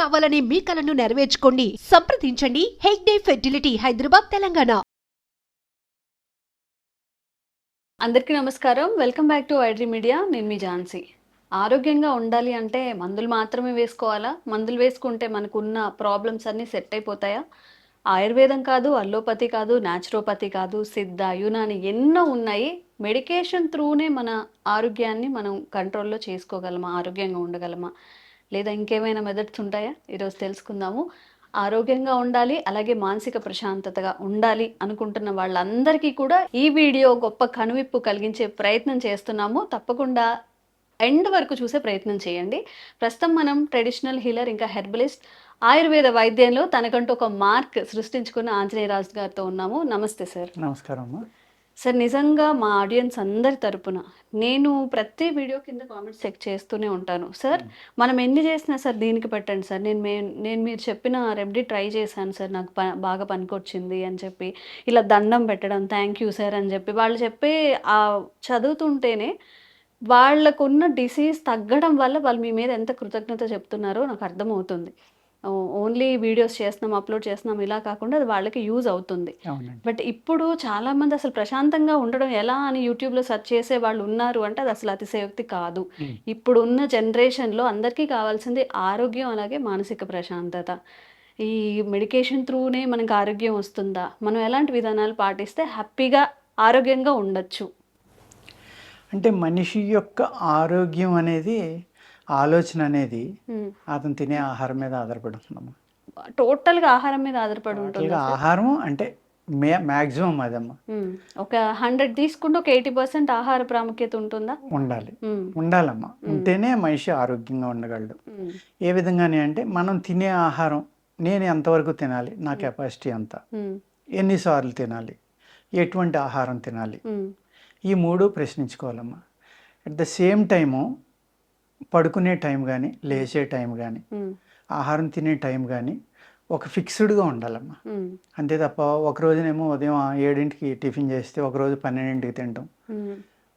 కావాలనే మీ కలను నెరవేర్చుకోండి. సంప్రదించండి హెగ్డే ఫెర్టిలిటీ, హైదరాబాద్, తెలంగాణ. అందరికీ నమస్కారం. Welcome back to iDream media. నేను మీ ఝాన్సీ. ఆరోగ్యంగా ఉండాలి అంటే మందులు మాత్రమే వేసుకోవాలా? మందులు వేసుకుంటే మనకున్న ప్రాబ్లమ్స్ అన్నీ సెట్ అయిపోతాయా? ఆయుర్వేదం కాదు, అల్లోపతి కాదు, న్యాచురోపతి కాదు, సిద్ధ, యునాని ఎన్నో ఉన్నాయి. మెడికేషన్ త్రూనే మన ఆరోగ్యాన్ని మనం కంట్రోల్లో చేసుకోగలమా? ఆరోగ్యంగా ఉండగలమా? లేదా ఇంకేమైనా మెథడ్స్ ఉంటాయా? ఈరోజు తెలుసుకుందాము. ఆరోగ్యంగా ఉండాలి, అలాగే మానసిక ప్రశాంతతగా ఉండాలి అనుకుంటున్న వాళ్ళందరికీ కూడా ఈ వీడియో గొప్ప కనువిప్పు కలిగించే ప్రయత్నం చేస్తున్నాము. తప్పకుండా ఎండ్ వరకు చూసే ప్రయత్నం చేయండి. ప్రస్తుతం మనం ట్రెడిషనల్ హీలర్ ఇంకా హెర్బలిస్ట్, ఆయుర్వేద వైద్యంలో తనకంటూ ఒక మార్క్ సృష్టించుకున్న ఆంజనేయరాజు గారితో ఉన్నాము. నమస్తే సార్. నమస్కారం అమ్మా. సార్, నిజంగా మా ఆడియన్స్ అందరి తరపున నేను ప్రతి వీడియో కింద కామెంట్స్ చెక్ చేస్తూనే ఉంటాను. సార్, మనం ఎన్ని చేసినా సార్ దీనికి పెట్టండి సార్, నేను మీరు చెప్పిన రెమెడీ ట్రై చేశాను సార్, నాకు బాగా పనికొచ్చింది అని చెప్పి ఇలా దండం పెట్టడం, థ్యాంక్ యూ సార్ అని చెప్పి వాళ్ళు చెప్పే ఆ చదువుతుంటేనే వాళ్ళకున్న డిసీజ్ తగ్గడం వల్ల వాళ్ళు మీ మీద ఎంత కృతజ్ఞత చెప్తున్నారో నాకు అర్థమవుతుంది. ఓన్లీ వీడియోస్ చేస్తున్నాం, అప్లోడ్ చేస్తున్నాం ఇలా కాకుండా అది వాళ్ళకి యూజ్ అవుతుంది. బట్ ఇప్పుడు చాలామంది అసలు ప్రశాంతంగా ఉండడం ఎలా అని యూట్యూబ్లో సెర్చ్ చేసే వాళ్ళు ఉన్నారు అంటే అది అసలు అతిశయోక్తి కాదు. ఇప్పుడు ఉన్న జనరేషన్లో అందరికీ కావాల్సింది ఆరోగ్యం, అలాగే మానసిక ప్రశాంతత. ఈ మెడికేషన్ త్రూనే మనకు ఆరోగ్యం వస్తుందా? మనం ఎలాంటి విధానాలు పాటిస్తే హ్యాపీగా ఆరోగ్యంగా ఉండొచ్చు? అంటే మనిషి యొక్క ఆరోగ్యం అనేది, ఆలోచన అనేది అతను తినే ఆహారం మీద ఆధారపడుతుందమ్మా. టోటల్గా ఆహారం మీద ఆధారపడి ఉంటుంది. ఆహారం అంటే మ్యాక్సిమం అదమ్మా. ఒక 100 తీసుకుంటే ఒక 80% ఆహార ప్రాముఖ్యత ఉంటుందా? ఉండాలమ్మా. ఉంటేనే మనిషి ఆరోగ్యంగా ఉండగలడు. ఏ విధంగానే అంటే మనం తినే ఆహారం నేను ఎంతవరకు తినాలి, నా కెపాసిటీ ఎంత, ఎన్నిసార్లు తినాలి, ఎటువంటి ఆహారం తినాలి, ఈ మూడు ప్రశ్నించుకోవాలమ్మా. అట్ ద సేమ్ టైము పడుకునే టైం కానీ, లేచే టైం కానీ, ఆహారం తినే టైం కానీ ఒక ఫిక్స్డ్గా ఉండాలమ్మా. అంతే తప్ప ఒకరోజునేమో ఉదయం 7ంటికి టిఫిన్ చేస్తే ఒకరోజు 12ంటికి తినటం,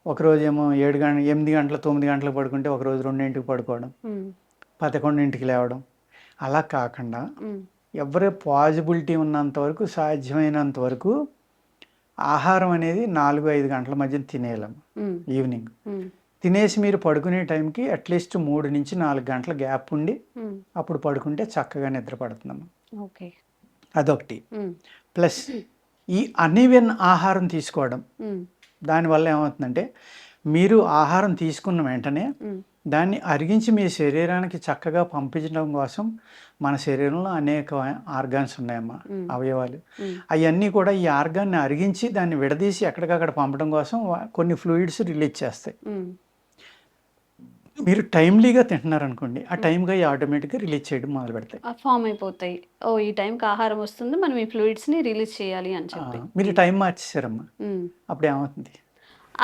ఒకరోజేమో 8 గంటలు 9 గంటలకు పడుకుంటే ఒకరోజు 2ంటికి పడుకోవడం, 11ంటికి లేవడం, అలా కాకుండా ఎవరి పాజిబిలిటీ ఉన్నంత వరకు, సాధ్యమైనంత వరకు ఆహారం అనేది 4-5 గంటల మధ్య తినేయాలమ్మా. ఈవినింగ్ తినేసి మీరు పడుకునే టైంకి అట్లీస్ట్ 3 నుంచి 4 గంటల గ్యాప్ ఉండి అప్పుడు పడుకుంటే చక్కగా నిద్ర పడుతుందమ్మా. అదొకటి. ప్లస్ ఈ అన్ఈవెన్ ఆహారం తీసుకోవడం, దానివల్ల ఏమవుతుందంటే మీరు ఆహారం తీసుకున్న వెంటనే దాన్ని అరిగించి మీ శరీరానికి చక్కగా పంపించడం కోసం మన శరీరంలో అనేక ఆర్గాన్స్ ఉన్నాయమ్మా, అవయవాలు. అవన్నీ కూడా ఈ ఆర్గాన్ని అరిగించి దాన్ని విడదీసి ఎక్కడికక్కడ పంపడం కోసం కొన్ని ఫ్లూయిడ్స్ రిలీజ్ చేస్తాయి. మీరు టైమ్లీగా తింటున్నారనుకోండి, ఆ టైంగా ఆటోమేటిక్గా రిలీజ్ చేయడం మొదలు పెడతాయి, ఫామ్ అయిపోతాయి. ఈ టైంకి ఆహారం వస్తుంది, మనం ఈ ఫ్లూయిడ్స్ని రిలీజ్ చేయాలి అని చెప్పి. మీరు టైం మార్చేసారమ్మా, అప్పుడు ఏమవుతుంది,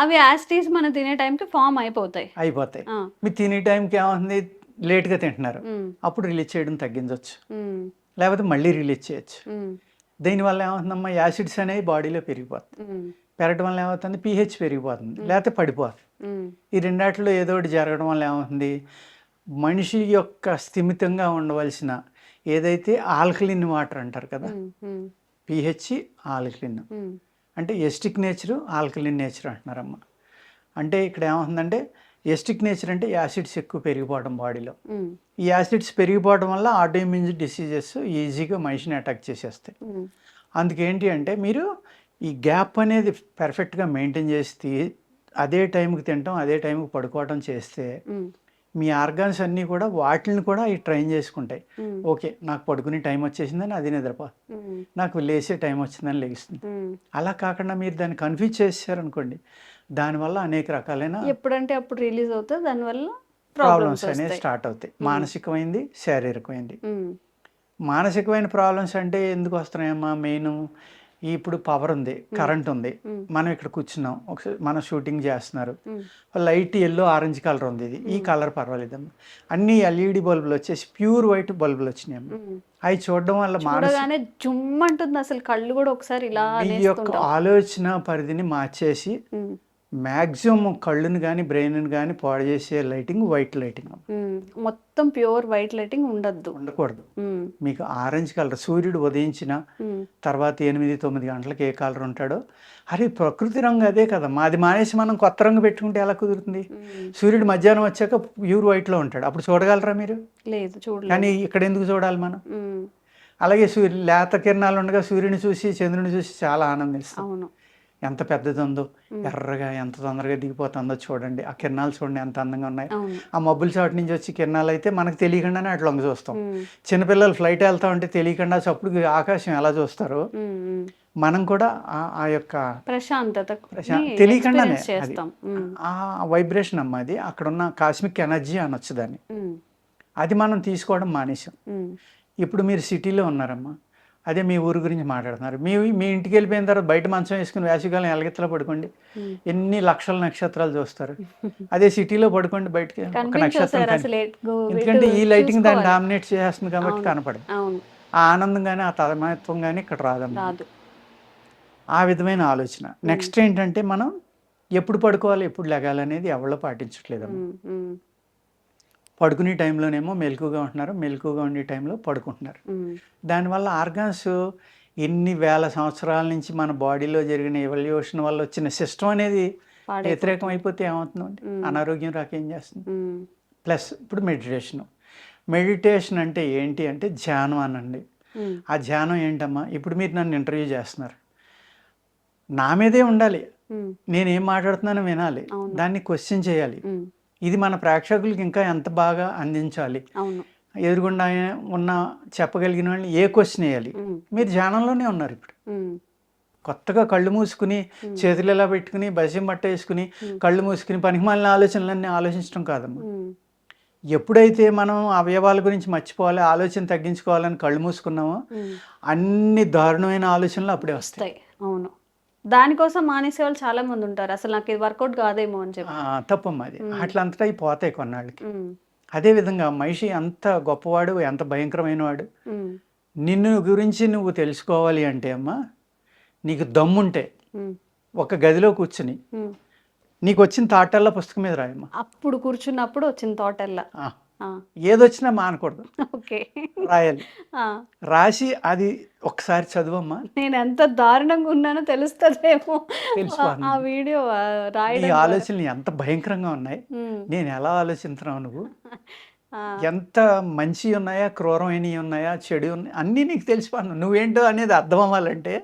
అవి యాసిటీస్ మనం తినే టైంకి ఫామ్ అయిపోతాయి. మీరు తినే టైంకి ఏమవుతుంది, లేట్గా తింటున్నారు, అప్పుడు రిలీజ్ చేయడం తగ్గించవచ్చు, లేకపోతే మళ్ళీ రిలీజ్ చేయొచ్చు. దీనివల్ల ఏమవుతుందమ్మా, యాసిడ్స్ అనేవి బాడీలో పెరిగిపోతుంది. పెరగడం వల్ల ఏమవుతుంది, pH పెరిగిపోతుంది, లేకపోతే పడిపోతుంది. ఈ రెండాటిలో ఏదో ఒకటి జరగడం వల్ల ఏమవుతుంది, మనిషి యొక్క స్థిమితంగా ఉండవలసిన ఏదైతే ఆల్కలిన్ వాటర్ అంటారు కదా, pH ఆల్కలిన్ అంటే ఎస్టిక్ నేచరు, ఆల్కలిన్ నేచర్ అంటున్నారమ్మా. అంటే ఇక్కడ ఏమవుతుందంటే ఎస్టిక్ నేచర్ అంటే యాసిడ్స్ ఎక్కువ పెరిగిపోవడం బాడీలో. ఈ యాసిడ్స్ పెరిగిపోవడం వల్ల ఆటోఇమ్యూన్ డిసీజెస్ ఈజీగా మనిషిని అటాక్ చేసేస్తాయి. అందుకేంటి అంటే మీరు ఈ గ్యాప్ అనేది పర్ఫెక్ట్గా మెయింటైన్ చేసి అదే టైంకి తినటం, అదే టైంకి పడుకోవడం చేస్తే మీ ఆర్గాన్స్ అన్నీ కూడా వాటిని కూడా ఈ ట్రైన్ చేసుకుంటాయి. ఓకే, నాకు పడుకునే టైం వచ్చేసిందని అది నిద్రపోతుంది, నాకు లేచే టైం వచ్చిందని లేస్తుంది. అలా కాకుండా మీరు దాన్ని కన్ఫ్యూజ్ చేశారనుకోండి, దానివల్ల అనేక రకాలైన ఎప్పుడంటే అప్పుడు రిలీజ్ అవుతుంది, దానివల్ల ప్రాబ్లమ్స్ అనేవి స్టార్ట్ అవుతాయి. మానసికమైంది, శారీరకమైంది. మానసికమైన ప్రాబ్లమ్స్ అంటే ఎందుకు వస్తున్నాయమ్మా, మెయిన్ ఇప్పుడు పవర్ ఉంది, కరెంట్ ఉంది, మనం ఇక్కడ కూర్చున్నాం, ఒకసారి మనం షూటింగ్ చేస్తున్నారు, లైట్ ఎల్లో ఆరెంజ్ కలర్ ఉంది, ఇది ఈ కలర్ పర్వాలేదమ్మా. అన్ని LED బల్బులు వచ్చేసి ప్యూర్ వైట్ బల్బులు వచ్చినాయమ్మా. అవి చూడడం వల్ల జుమ్మంటుంది అసలు, కళ్ళు కూడా ఒకసారి ఇలా ఈ యొక్క ఆలోచన పరిధిని మార్చేసి మ్యాక్సిమం కళ్ళుని కానీ బ్రెయిన్ని కానీ పాడు చేసే లైటింగ్ వైట్ లైటింగ్ మొత్తం ప్యూర్ వైట్ లైటింగ్ ఉండద్దు. ఉండకూడదు. మీకు ఆరెంజ్ కలర్, సూర్యుడు ఉదయించిన తర్వాత 8-9 గంటలకు ఏ కలర్ ఉంటాడో, అరే ప్రకృతి రంగు అదే కదా, అది మానేసి మనం కొత్త రంగు పెట్టుకుంటే ఎలా కుదురుతుంది? సూర్యుడు మధ్యాహ్నం వచ్చాక ప్యూర్ వైట్లో ఉంటాడు, అప్పుడు చూడగలరా మీరు? లేదు, చూడలేదు. కానీ ఇక్కడ ఎందుకు చూడాలి మనం? అలాగే లేత కిరణాలు ఉండగా సూర్యుని చూసి చంద్రుని చూసి చాలా ఆనందిస్తాం. అవును. ఎంత పెద్దది ఉందో, ఎర్రగా ఎంత తొందరగా దిగిపోతుందో చూడండి, ఆ కిరణాలు చూడండి ఎంత అందంగా ఉన్నాయి. ఆ మబ్బుల చాటు నుంచి వచ్చి కిరణాలు అయితే మనకు తెలియకుండానే అట్లా చూస్తాం. చిన్నపిల్లలు ఫ్లైట్ వెళ్తా ఉంటే తెలియకుండా చప్పుడు ఆకాశం ఎలా చూస్తారో మనం కూడా ఆ యొక్క ప్రశాంతత తెలియకుండానే ఆ వైబ్రేషన్ అమ్మ, అది అక్కడ ఉన్న కాస్మిక్ ఎనర్జీ అనొచ్చు దాన్ని. అది మనం తీసుకోవడం మానేసాం. ఇప్పుడు మీరు సిటీలో ఉన్నారమ్మా, అదే మీ ఊరు గురించి మాట్లాడుతున్నారు. మీ ఇంటికి వెళ్ళిపోయిన తర్వాత బయట మంచం వేసుకుని వేసవికాలం ఎలగెత్తలో పడుకోండి, ఎన్ని లక్షల నక్షత్రాలు చూస్తారు. అదే సిటీలో పడుకోండి బయటకి, ఒక నక్షత్రం. ఎందుకంటే ఈ లైటింగ్ దాన్ని డామినేట్ చేస్తుంది కాబట్టి కనపడదు. ఆ ఆనందం కానీ ఆ తదమత్వం కానీ ఇక్కడ రాదమ్మా. ఆ విధమైన ఆలోచన. నెక్స్ట్ ఏంటంటే మనం ఎప్పుడు పడుకోవాలి ఎప్పుడు లెగాలి అనేది ఎవరో పాటించట్లేదమ్మా. పడుకునే టైంలోనేమో మెలకుగా ఉంటున్నారు, మెలకుగా ఉండే టైంలో పడుకుంటున్నారు. దానివల్ల ఆర్గాన్స్ ఎన్ని వేల సంవత్సరాల నుంచి మన బాడీలో జరిగిన ఎవల్యూషన్ వల్ల వచ్చిన సిస్టమ్ అనేది వ్యతిరేకం అయిపోతే ఏమవుతుందండి? అనారోగ్యం రాకేం చేస్తుంది? ప్లస్ ఇప్పుడు మెడిటేషన్ అంటే ఏంటి అంటే ధ్యానం అనండి. ఆ ధ్యానం ఏంటమ్మా? ఇప్పుడు మీరు నన్ను ఇంటర్వ్యూ చేస్తున్నారు, నా మీదే ఉండాలి, నేనేం మాట్లాడుతున్నానో వినాలి, దాన్ని క్వశ్చన్ చేయాలి. ఇది మన ప్రేక్షకులకి ఇంకా ఎంత బాగా అందించాలి, ఎదురుగుండా ఉన్న చెప్పగలిగిన వాళ్ళని ఏ క్వశ్చన్ వేయాలి. మీరు ధ్యానంలోనే ఉన్నారు ఇప్పుడు. కొత్తగా కళ్ళు మూసుకుని చేతులు ఎలా పెట్టుకుని బసి మట్ట వేసుకుని కళ్ళు మూసుకుని పనికిమాలిన ఆలోచనలన్నీ ఆలోచించడం కాదమ్మా. ఎప్పుడైతే మనం అవయవాల గురించి మర్చిపోవాలి, ఆలోచన తగ్గించుకోవాలని కళ్ళు మూసుకున్నామో అన్ని దారుణమైన ఆలోచనలు అప్పుడే వస్తాయి. అవును, దానికోసం మానేసే వాళ్ళు చాలా మంది ఉంటారు, అసలు నాకు ఇది వర్కౌట్ కాదేమో అని చెప్పి. తప్పమ్మా, అది అట్లా అంతటా పోతాయి కొన్నాళ్ళకి. అదేవిధంగా మనిషి ఎంత గొప్పవాడు, ఎంత భయంకరమైన వాడు, నిన్ను గురించి నువ్వు తెలుసుకోవాలి అంటే అమ్మా, నీకు దమ్ముంటే ఒక గదిలో కూర్చుని నీకు వచ్చిన థాటల్లా పుస్తకం మీద రాయమ్మా. అప్పుడు కూర్చున్నప్పుడు వచ్చిన థాటల్లా ఏదొచ్చినా మానకూడదు, ఓకే రాయాలి. రాసి అది ఒకసారి చదువమ్మా. నేను ఎంత దారుణంగా ఉన్నానో తెలుస్తుందేమో ఆ వీడియో రాయడం. ఈ ఆలోచనలు ఎంత భయంకరంగా ఉన్నాయి, నేను ఎలా ఆలోచిస్తున్నావు, నువ్వు ఎంత మంచి ఉన్నాయా, క్రూరమైనవి ఉన్నాయా, చెడు ఉన్నాయి, అన్నీ నీకు తెలిసిపోను. నువ్వేంటో అనేది అర్థం అవ్వాలంటే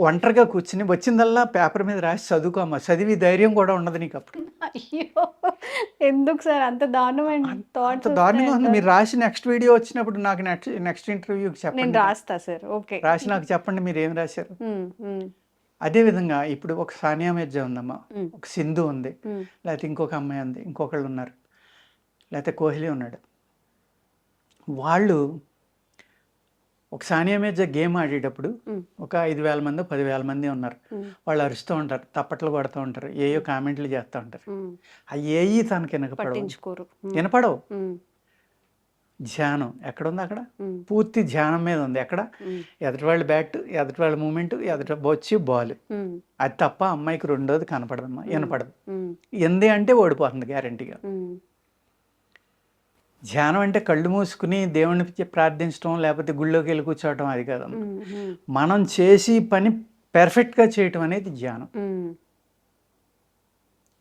ఒంటరిగా కూర్చుని వచ్చిందల్లా పేపర్ మీద రాసి చదువుకోమ్మా. చదివి ధైర్యం కూడా ఉండదు నీకు అప్పుడు. అయ్యో, ఎందుకు సార్ అంత దారుణమైన థాట్స్? దారుణంగా ఉంది. మీరు రాసి నెక్స్ట్ వీడియో వచ్చినప్పుడు నాకు నెక్స్ట్ ఇంటర్వ్యూకి చెప్పండి. నేను రాస్తా సార్. ఓకే, రాసి నాకు చెప్పండి మీరు ఏం రాశారు. అదేవిధంగా ఇప్పుడు ఒక సానియా మిర్జా ఉందమ్మా, ఒక సింధు ఉంది, లేకపోతే ఇంకొక అమ్మాయి ఉంది, ఇంకొకళ్ళు ఉన్నారు, లేకపోతే కోహ్లీ ఉన్నాడు. వాళ్ళు ఒక సానియా మిర్జా గేమ్ ఆడేటప్పుడు ఒక 5,000 మంది 10,000 మంది ఉన్నారు. వాళ్ళు అరుస్తూ ఉంటారు, తప్పట్లు కొడుతూ ఉంటారు, ఏయో కామెంట్లు చేస్తూ ఉంటారు. అవి తనకి వినపడవు. ధ్యానం ఎక్కడుంది? అక్కడ పూర్తి ధ్యానం మీద ఉంది. ఎక్కడ? ఎదుటి వాళ్ళ బ్యాట్, ఎదుటి వాళ్ళ మూమెంట్, ఎదుటి వచ్చి బాల్. అది తప్ప అమ్మాయికి రెండోది కనపడదమ్మా, వినపడదు. ఎందు అంటే ఓడిపోతుంది గ్యారంటీగా. ధ్యానం అంటే కళ్ళు మూసుకుని దేవుణ్ణి ప్రార్థించడం, లేకపోతే గుళ్ళోకి వెళ్ళి కూర్చోవటం, అది కాదమ్మా. మనం చేసి పని పెర్ఫెక్ట్గా చేయటం అనేది ధ్యానం.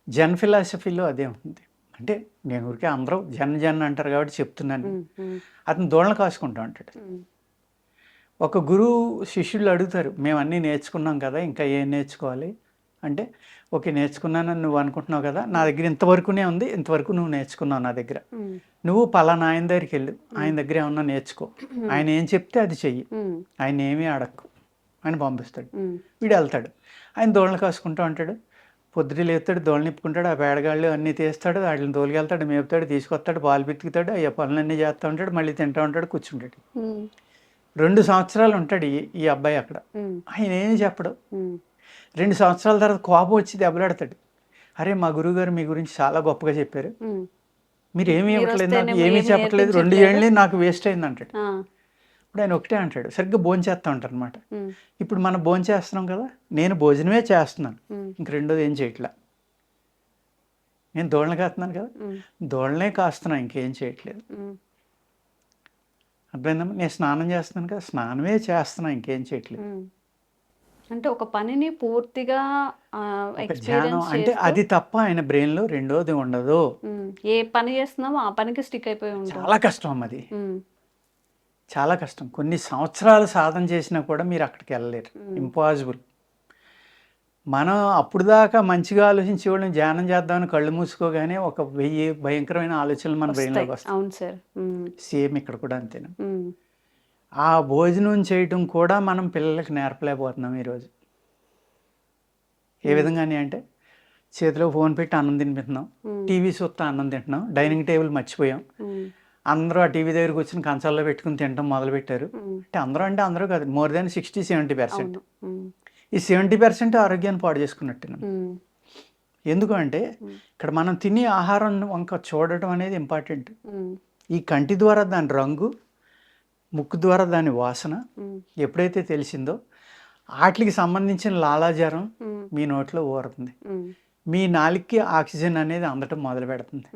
జన్ ఫిలాసఫీలో అదే ఉంటుంది. అంటే నేను ఊరికే అందరూ జన్ అంటారు కాబట్టి చెప్తున్నాను. అతను దోళ్ళను కాసుకుంటా ఉంటాడు. ఒక గురువు శిష్యులు అడుగుతారు, మేము అన్నీ నేర్చుకున్నాం కదా, ఇంకా ఏం నేర్చుకోవాలి అంటే, ఓకే నేర్చుకున్నానని నువ్వు అనుకుంటున్నావు కదా, నా దగ్గర ఇంతవరకునే ఉంది, ఇంతవరకు నువ్వు నేర్చుకున్నావు నా దగ్గర, నువ్వు పలానా ఆయన దగ్గరికి వెళ్ళు, ఆయన దగ్గర ఏమన్నా నేర్చుకో, ఆయన ఏం చెప్తే అది చెయ్యి, ఆయన ఏమీ అడక్కు అని పంపిస్తాడు. వీడు వెళ్తాడు, ఆయన దోళ్ళను కాసుకుంటూ ఉంటాడు. పొద్దుట లేస్తాడు, దోళ్ళ నిప్పుకుంటాడు, ఆ పేడగాళ్ళు అన్నీ తీస్తాడు, వాటిని తోలుకెళ్తాడు, మేపుతాడు, తీసుకొస్తాడు, పాలు పితుకుతాడు, అయ్యా పనులన్నీ చేస్తూ ఉంటాడు, మళ్ళీ తింటూ ఉంటాడు, కూర్చుంటాడు. 2 సంవత్సరాలు ఉంటాడు ఈ అబ్బాయి అక్కడ. ఆయన ఏమి చెప్పడు. 2 సంవత్సరాల తర్వాత కోపం వచ్చి దెబ్బలాడతాడు. అరే మా గురువుగారు మీ గురించి చాలా గొప్పగా చెప్పారు, మీరు ఏమీ ఇవ్వట్లేదు, నాకు ఏమీ చెప్పట్లేదు, 2 ఏళ్ళే నాకు వేస్ట్ అయింది అంటాడు. ఇప్పుడు ఆయన ఒకటే అంటాడు, సరిగ్గా భోంచేస్తా ఉంటారు అనమాట. ఉమ్, ఇప్పుడు మనం భోంచేస్తున్నాం కదా, నేను భోజనమే చేస్తున్నాను, ఉమ్, ఇంక రెండోది ఏం చేయట్లా. నేను దోళ్ళని కాస్తున్నాను కదా, ఉమ్, దోళ్ళనే కాస్తున్నాను, ఇంకేం చేయట్లేదు. ఉమ్, అర్థమైందమ్మా? నేను స్నానం చేస్తున్నాను కదా, స్నానమే చేస్తున్నాను, ఇంకేం చేయట్లేదు. ఉమ్. అంటే ఒక పనిని పూర్తిగా ఒక ధ్యానం ఎక్స్పీరియన్స్ అంటే చేస్తూ అది తప్ప ఆయన బ్రెయిన్లో రెండోది ఉండదు. ఏ పని చేస్తున్నామో ఆ పనికి స్టిక్ అయిపోయి ఉంటాం. చాలా కష్టం అమ్మ అది, ఉమ్, చాలా కష్టం. కొన్ని సంవత్సరాలు సాధన చేసినా కూడా మీరు అక్కడికి వెళ్ళలేరు, ఇంపాసిబుల్. మనం అప్పుడు దాకా మంచిగా ఆలోచించి వాళ్ళని ధ్యానం చేద్దామని కళ్ళు మూసుకోగానే ఒక 1000 భయంకరమైన ఆలోచనలు మన బ్రెయిన్లోకి వస్తాయి. వస్తాయి. అవును సార్. సేమ్ ఇక్కడ కూడా అంతేనా? ఆ భోజనం చేయటం కూడా మనం పిల్లలకి నేర్పలేకపోతున్నాం ఈరోజు. ఏ విధంగానే అంటే చేతిలో ఫోన్ పెట్టి అన్నం తినిపిస్తున్నాం, టీవీ చూస్తా అన్నం తింటున్నాం, డైనింగ్ టేబుల్ మర్చిపోయాం, అందరూ ఆ టీవీ దగ్గర కూర్చొని కంచాల్లో పెట్టుకుని తినడం మొదలుపెట్టారు. అంటే అందరూ కాదు, మోర్ దాన్ 60-70%. ఈ 70% ఆరోగ్యాన్ని పాడు చేసుకున్నట్టు. ఎందుకు అంటే ఇక్కడ మనం తినే ఆహారం వంక చూడటం అనేది ఇంపార్టెంట్. ఈ కంటి ద్వారా దాని రంగు, ముక్కు ద్వారా దాని వాసన ఎప్పుడైతే తెలిసిందో వాటికి సంబంధించిన లాలాజారం మీ నోట్లో ఊరుతుంది, మీ నాలుగుకి ఆక్సిజన్ అనేది అందటం మొదలు పెడుతుంది.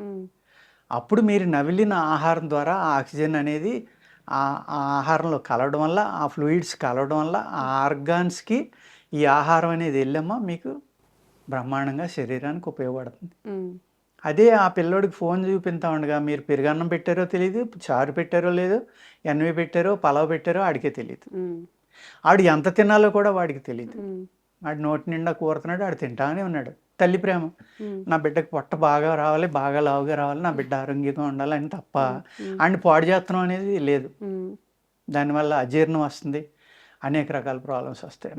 అప్పుడు మీరు నవిలిన ఆహారం ద్వారా ఆ ఆక్సిజన్ అనేది ఆ ఆహారంలో కలవడం వల్ల, ఆ ఫ్లూయిడ్స్ కలవడం వల్ల ఆ ఆర్గాన్స్కి ఈ ఆహారం అనేది వెళ్ళమ్మా మీకు బ్రహ్మాండంగా శరీరానికి ఉపయోగపడుతుంది. అదే ఆ పిల్లోడికి ఫోన్ చూపిస్తా ఉండగా మీరు పెరుగన్నం పెట్టారో తెలియదు, చారు పెట్టారో లేదో, ఎన్వి పెట్టారో, పలావ్ పెట్టారో ఆడికే తెలియదు. ఆడు ఎంత తినాలో కూడా వాడికి తెలియదు. ఆడు నోటి నిండా కూరుతున్నాడు, ఆడు తింటానే ఉన్నాడు. తల్లి ప్రేమ, నా బిడ్డకి పొట్ట బాగా రావాలి, బాగా లావుగా రావాలి, నా బిడ్డ ఆరోగ్యంగా ఉండాలి అని తప్ప ఆడిని పాడు చేస్తున్నాం అనేది లేదు. దానివల్ల అజీర్ణం వస్తుంది, అనేక రకాల ప్రాబ్లమ్స్ వస్తాయి.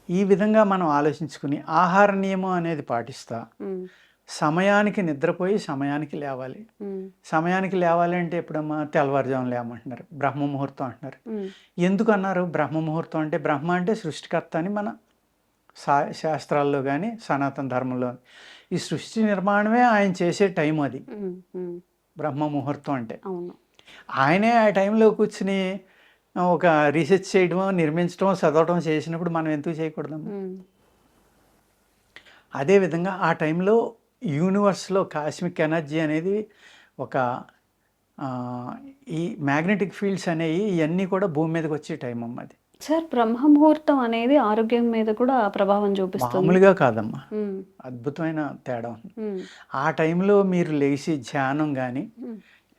ఈ విధంగా మనం ఆలోచించుకుని ఆహార నియమం అనేది పాటిస్తా సమయానికి నిద్రపోయి సమయానికి లేవాలి. సమయానికి లేవాలి అంటే ఎప్పుడమ్మా? తెల్లవారుజామున లేమంటున్నారు, బ్రహ్మ ముహూర్తం అంటున్నారు. ఎందుకు అన్నారు బ్రహ్మ ముహూర్తం అంటే? బ్రహ్మ అంటే సృష్టికర్త అని మన శాస్త్రాల్లో కానీ సనాతన ధర్మంలో ఈ సృష్టి నిర్మాణమే ఆయన చేసే టైం అది బ్రహ్మ ముహూర్తం అంటే. ఆయనే ఆ టైంలో కూర్చుని ఒక రీసెర్చ్ చేయడమో, నిర్మించడమో, చదవటం చేసినప్పుడు మనం ఎందుకు చేయకూడదమ్మా? అదేవిధంగా ఆ టైంలో యూనివర్స్లో కాస్మిక్ ఎనర్జీ అనేది ఒక ఈ మ్యాగ్నెటిక్ ఫీల్డ్స్ అనేవి ఇవన్నీ కూడా భూమి మీదకి వచ్చే టైం అమ్మ అది. సార్, బ్రహ్మ ముహూర్తం అనేది ఆరోగ్యం మీద కూడా ప్రభావం చూపిస్తుంది. మామూలుగా కాదమ్మా, అద్భుతమైన తేడా ఉంది. ఆ టైంలో మీరు లేచి ధ్యానం కానీ,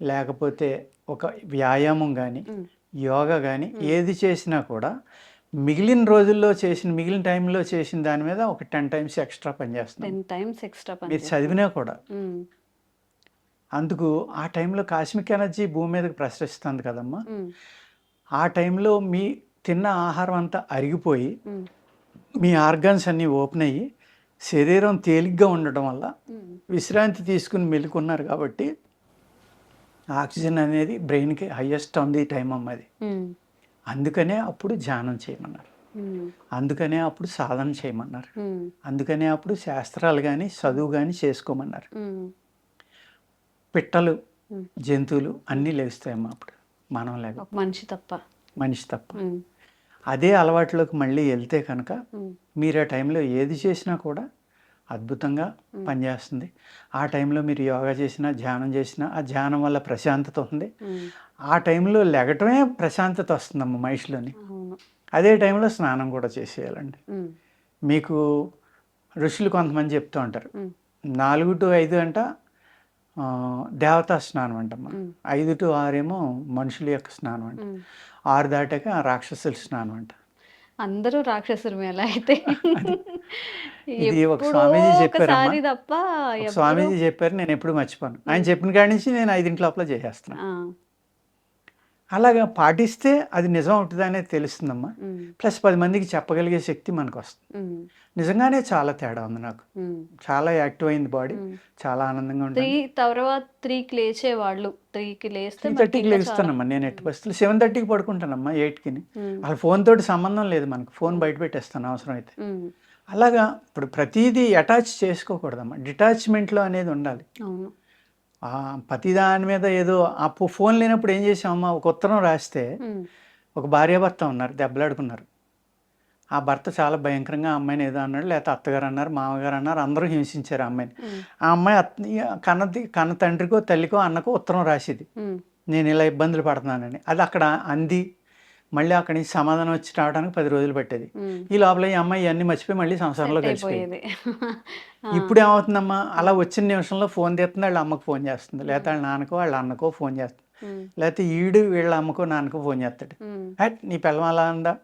లేకపోతే ఒక వ్యాయామం కానీ, యోగా కానీ ఏది చేసినా కూడా మిగిలిన రోజుల్లో మిగిలిన టైంలో చేసిన దాని మీద ఒక 10 times ఎక్స్ట్రా పనిచేస్తుంది. 10 times ఎక్స్ట్రా మీరు చదివినా కూడా. అందుకు ఆ టైంలో కాస్మిక్ ఎనర్జీ భూమి మీదకి ప్రసరిస్తుంది కదమ్మా. ఆ టైంలో మీ తిన్న ఆహారం అంతా అరిగిపోయి మీ ఆర్గాన్స్ అన్నీ ఓపెన్ అయ్యి శరీరం తేలిగ్గా ఉండటం వల్ల విశ్రాంతి తీసుకుని మెలుకున్నారు కాబట్టి ఆక్సిజన్ అనేది బ్రెయిన్కి హైయెస్ట్ ఉంది టైం అమ్మది. అందుకనే అప్పుడు ధ్యానం చేయమన్నారు, అందుకనే అప్పుడు సాధన చేయమన్నారు, అందుకనే అప్పుడు శాస్త్రాలు కానీ చదువు కానీ చేసుకోమన్నారు. పిట్టలు, జంతువులు అన్నీ లేస్తాయమ్మా అప్పుడు, మనం లేక మనిషి తప్ప. అదే అలవాట్లోకి మళ్ళీ వెళ్తే కనుక మీరు ఆ టైంలో ఏది చేసినా కూడా అద్భుతంగా పనిచేస్తుంది. ఆ టైంలో మీరు యోగా చేసినా, ధ్యానం చేసినా ఆ ధ్యానం వల్ల ప్రశాంతత ఉంది. ఆ టైంలో లెగటమే ప్రశాంతత వస్తుందమ్మ మనిషిలోని. అదే టైంలో స్నానం కూడా చేసేయాలండి. మీకు ఋషులు కొంతమంది చెప్తూ ఉంటారు 4 to 5 అంట దేవతా స్నానం అంటమ్మా, 5 to 6 ఏమో మనుషుల యొక్క స్నానం అంట, 6 దాటాక రాక్షసుల స్నానం అంట. అందరూ రాక్షసులు ఎలా అయితే. ఇది ఒక స్వామీజీ చెప్పారమ్మా, స్వామీజీ చెప్పారు, నేను ఎప్పుడు మర్చిపోను. ఆయన చెప్పిన కాడి నుంచి నేను 5 లోపల చేసేస్తున్నాను. అలాగా పాటిస్తే అది నిజం అవుతుంది అనేది తెలుస్తుందమ్మా. ప్లస్ 10 మందికి చెప్పగలిగే శక్తి మనకు వస్తుంది. నిజంగానే చాలా తేడా ఉంది, నాకు చాలా యాక్టివ్ అయింది బాడీ, చాలా ఆనందంగా ఉంటుంది. 3కి లేచేవాళ్ళు, 3కి లేస్తే 3:30కి లేస్తానమ్మా నేను. ఎట్టి పరిస్థితులు 7:30కి పడుకుంటానమ్మా, 8కి. అసలు ఫోన్ తోటి సంబంధం లేదు మనకు, ఫోన్ బయట పెట్టేస్తాను అవసరం అయితే. అలాగా ఇప్పుడు ప్రతిదీ అటాచ్ చేసుకోకూడదమ్మా, డిటాచ్మెంట్లో అనేది ఉండాలి. ప్రతి దాని మీద ఏదో ఫోన్ లేనప్పుడు ఏం చేసామమ్మా, ఒక ఉత్తరం రాస్తే ఒక భార్యాభర్త ఉన్నారు, దెబ్బలాడుకున్నారు. ఆ భర్త చాలా భయంకరంగా ఆ అమ్మాయిని ఏదో అన్నాడు, లేకపోతే అత్తగారు అన్నారు, మామగారు అన్నారు, అందరూ హింసించారు ఆ అమ్మాయిని. ఆ అమ్మాయి కన్న తండ్రికో తల్లికో అన్నకో ఉత్తరం రాసేది, నేను ఇలా ఇబ్బందులు పడుతున్నానని. అది అక్కడ అంది, మళ్ళీ అక్కడి నుంచి సమాధానం వచ్చి రావడానికి 10 రోజులు పట్టేది. ఈ లోపల ఈ అమ్మాయి ఇవన్నీ మర్చిపోయి మళ్ళీ సంసారంలో కలిసిపోయేది. ఇప్పుడు ఏమవుతుందమ్మా, అలా వచ్చిన నిమిషంలో ఫోన్ తీస్తుంది, వాళ్ళ అమ్మకు ఫోన్ చేస్తుంది, లేకపోతే వాళ్ళ నాన్నకో వాళ్ళ అన్నకో ఫోన్ చేస్తుంది, లేకపోతే వీళ్ళ అమ్మకో నాన్నకో ఫోన్ చేస్తాడు. నీ పిల్లం అలా ఉందా,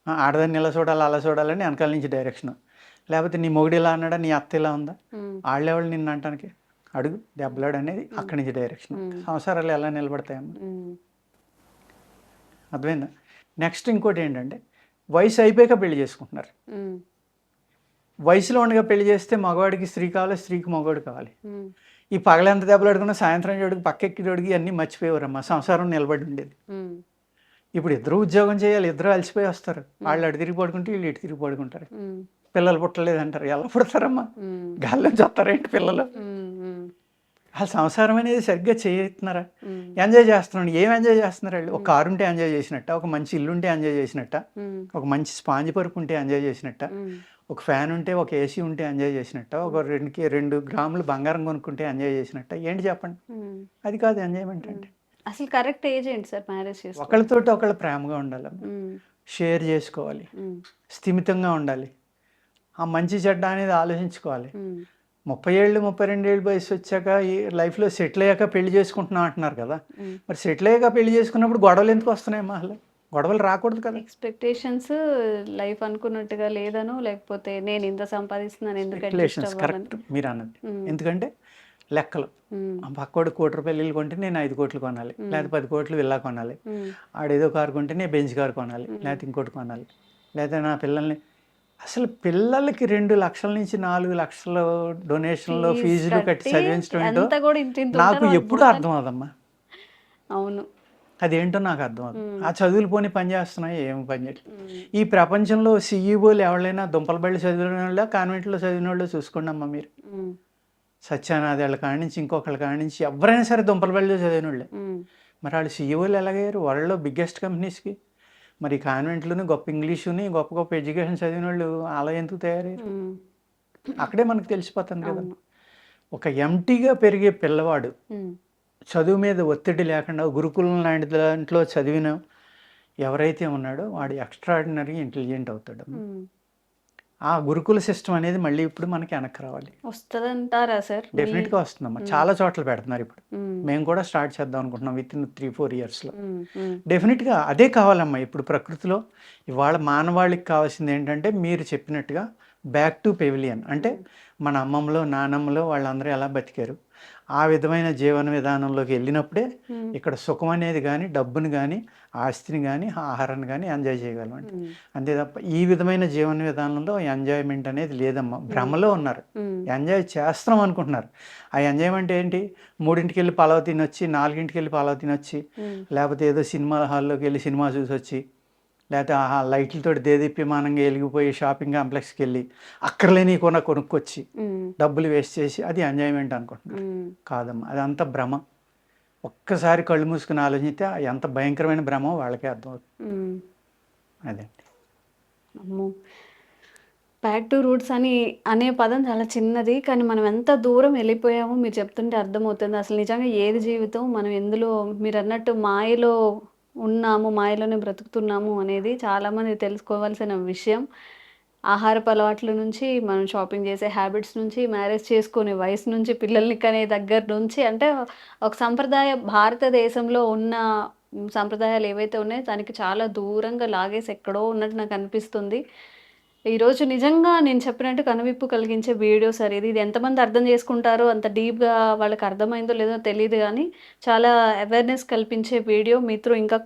ఆడదాన్ని ఇలా చూడాలి అలా చూడాలని వెనకాల నుంచి డైరెక్షన్. లేకపోతే నీ మొగుడు ఇలా అన్నాడా, నీ అత్త ఇలా ఉందా, వాళ్ళెవాళ్ళు నిన్ను అంటానికి, అడుగు దెబ్బలాడు అనేది అక్కడి నుంచి డైరెక్షన్. సంసారాలు ఎలా నిలబడతాయమ్మా, అర్థమైందా? నెక్స్ట్ ఇంకోటి ఏంటంటే, వయసు అయిపోయాక పెళ్లి చేసుకుంటున్నారు. వయసులో ఉండగా పెళ్లి చేస్తే మగవాడికి స్త్రీ కావాలి, స్త్రీకి మగవాడు కావాలి. ఈ పగలెంత దెబ్బలాడుకున్నా సాయంత్రం చోడికి పక్కెక్కి చోడికి అన్నీ మర్చిపోయేవారమ్మా, సంసారం నిలబడి ఉండేది. ఇప్పుడు ఇద్దరు ఉద్యోగం చేయాలి, ఇద్దరు అలసిపోయి వస్తారు, వాళ్ళు అటు తిరిగి పడుకుంటే వీళ్ళు ఇటు తిరిగి పడుకుంటారు. పిల్లలు పుట్టలేదంటారు, ఎలా పుడతారమ్మా, గాల్లోంచి వస్తారేంటి పిల్లలు? ఆ సంసారం అనేది సరిగ్గా చేస్తున్నారా, ఎంజాయ్ చేస్తున్నాడు, ఏం ఎంజాయ్ చేస్తున్నారు వాళ్ళు? ఒక కారు ఉంటే ఎంజాయ్ చేసినట్ట, ఒక మంచి ఇల్లు ఉంటే ఎంజాయ్ చేసినట్ట, ఒక మంచి స్పాంజ్ పరుపు ఉంటే ఎంజాయ్ చేసినట్ట, ఒక ఫ్యాన్ ఉంటే, ఒక ఏసీ ఉంటే ఎంజాయ్ చేసినట్ట, ఒక 2 గ్రాములు బంగారం కొనుక్కుంటే ఎంజాయ్ చేసినట్ట, ఏంటి చెప్పండి? అది కాదు ఎంజాయ్మెంట్ అంటే. అసలు కరెక్ట్ ఏజ్ ఏంటి సార్ మ్యారేజ్ చేసి? ఒకళ్ళతోటి ఒకళ్ళు ప్రేమగా ఉండాలి, షేర్ చేసుకోవాలి, స్థిమితంగా ఉండాలి, ఆ మంచి చెడ్డ అనేది ఆలోచించుకోవాలి. 30 ఏళ్ళు 32 ఏళ్ళు వయసు వచ్చాక ఈ లైఫ్లో సెటిల్ అయ్యాక పెళ్లి చేసుకుంటున్నాం అంటున్నారు కదా, మరి సెటిల్ అయ్యాక పెళ్లి చేసుకున్నప్పుడు గొడవలు ఎందుకు వస్తున్నాయమ్మా? అసలు గొడవలు రాకూడదు కదా. ఎక్స్పెక్టేషన్స్ లైఫ్ అనుకున్నట్టుగా లేదనో, లేకపోతే నేను ఇంత సంపాదిస్తున్నాను ఎందుకు ఎక్స్పెక్టేషన్స్ కరెక్ట్ మీరు అన్నది. ఎందుకంటే లెక్కలు, పక్కోడు 1 కోటి రూపాయలు ఇల్లు కొంటే నేను 5 కోట్లు కొనాలి, లేకపోతే 10 కోట్లు విల్లా కొనాలి, ఆడేదో కారు కొంటే నేను బెంచ్ కారు కొనాలి, లేకపోతే ఇంకోటి కొనాలి, లేకపోతే నా పిల్లల్ని, అసలు పిల్లలకి 2 లక్షల నుంచి 4 లక్షల డొనేషన్లో ఫీజులు కట్టి చదివించడం ఏంటో నాకు ఎప్పుడు అర్థం అవదమ్మా. అవును, అదేంటో నాకు అర్థం అవుతుంది. ఆ చదువులు పోనీ పని చేస్తున్నాయి, ఏమి పని చేయట్లేదు. ఈ ప్రపంచంలో సీఈఓలు ఎవరైనా దుంపల బళ్ళు చదివిన వాళ్ళు, కాన్వెంట్లో చదివిన వాళ్ళు చూసుకోండి అమ్మా మీరు. సత్యానాథ్ వాళ్ళ కాడి నుంచి ఇంకొకళ్ళ కాడి నుంచి ఎవరైనా సరే దుంపల బళ్ళు చదివిన వాళ్ళే. మరి వాళ్ళు సీఈఓలు ఎలాగయ్యారు వరల్డ్లో బిగ్గెస్ట్ కంపెనీస్కి? మరి కాన్వెంట్లోని గొప్ప ఇంగ్లీషుని గొప్ప గొప్ప ఎడ్యుకేషన్ చదివిన వాళ్ళు అలా ఎందుకు తయారయ్యారు? అక్కడే మనకు తెలిసిపోతుంది కదా. ఒక ఎంటీగా పెరిగే పిల్లవాడు చదువు మీద ఒత్తిడి లేకుండా గురుకులం లాంటి దాంట్లో చదివిన ఎవరైతే ఉన్నాడో వాడు ఎక్స్ట్రాడినరీ ఇంటెలిజెంట్ అవుతాడు. ఆ గురుకుల సిస్టమ్ అనేది మళ్ళీ ఇప్పుడు మనకి వెనక్కి రావాలి. వస్తుందంటారా సార్? డెఫినెట్గా వస్తుందమ్మా, చాలా చోట్ల పెడుతున్నారు ఇప్పుడు. మేము కూడా స్టార్ట్ చేద్దాం అనుకుంటున్నాం విత్ ఇన్ 3-4 ఇయర్స్లో. డెఫినెట్గా అదే కావాలమ్మా ఇప్పుడు ప్రకృతిలో. ఇవాళ మానవాళికి కావాల్సింది ఏంటంటే మీరు చెప్పినట్టుగా బ్యాక్ టు పెవిలియన్, అంటే మన అమ్మమ్మలో నానమ్మలో వాళ్ళందరూ ఎలా బతికారు ఆ విధమైన జీవన విధానంలోకి వెళ్ళినప్పుడే ఇక్కడ సుఖం అనేది కానీ, డబ్బుని కానీ, ఆస్తిని కానీ, ఆహారాన్ని కానీ ఎంజాయ్ చేయగలం అండి. అంతే తప్ప ఈ విధమైన జీవన విధానంలో ఎంజాయ్మెంట్ అనేది లేదమ్మా. భ్రమలో ఉన్నారు, ఎంజాయ్ చేస్తున్నాం అనుకుంటున్నారు. ఆ ఎంజాయ్మెంట్ ఏంటి? 3ంటికి వెళ్ళి పలావ్ తినొచ్చి, 4ంటికి వెళ్ళి పలావ్ తినొచ్చి, లేకపోతే ఏదో సినిమా హాల్లోకి వెళ్ళి సినిమా చూసి వచ్చి, లేకపోతే ఆ లైట్లతో దేదీప్యమానంగా వెలిగిపోయి షాపింగ్ కాంప్లెక్స్కి వెళ్ళి అక్కర్లేని కొనుక్కొచ్చి డబ్బులు వేస్ట్ చేసి అది ఎంజాయ్మెంట్ అనుకుంటున్నారు. కాదమ్మా, అదంతా భ్రమ. ఒక్కసారి కళ్ళు మూసుకుని ఆలోచిస్తే ఎంత భయంకరమైన భ్రమ వాళ్ళకే అర్థమవుతుంది. అదే బ్యాక్ టు రూట్స్ అనే పదం చాలా చిన్నది, కానీ మనం ఎంత దూరం వెళ్ళిపోయామో మీరు చెప్తుంటే అర్థమవుతుంది. అసలు నిజంగా ఏది జీవితం, మనం ఎందులో మీరు అన్నట్టు మాయలో ఉన్నాము, మాయలోనే బ్రతుకుతున్నాము అనేది చాలామంది తెలుసుకోవాల్సిన విషయం. ఆహారపు అలవాట్ల నుంచి, మనం షాపింగ్ చేసే హ్యాబిట్స్ నుంచి, మ్యారేజ్ చేసుకునే వయసు నుంచి, పిల్లల్ని కనే దగ్గర నుంచి, అంటే ఒక భారతదేశంలో ఉన్న సంప్రదాయాలు ఏవైతే ఉన్నాయో దానికి చాలా దూరంగా లాగేసి ఎక్కడో ఉన్నట్టు నాకు అనిపిస్తుంది. ఈరోజు నిజంగా నేను చెప్పినట్టు కనువిప్పు కలిగించే వీడియో సార్ ఇది. ఎంతమంది అర్థం చేసుకుంటారో, అంత డీప్గా వాళ్ళకి అర్థమైందో లేదో తెలియదు, కానీ చాలా అవేర్నెస్ కల్పించే వీడియో. మీతో ఇంకా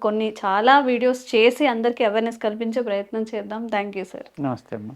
చాలా వీడియోస్ చేసి అందరికీ అవేర్నెస్ కల్పించే ప్రయత్నం చేద్దాం. Thank you sir. నమస్తే అమ్మా.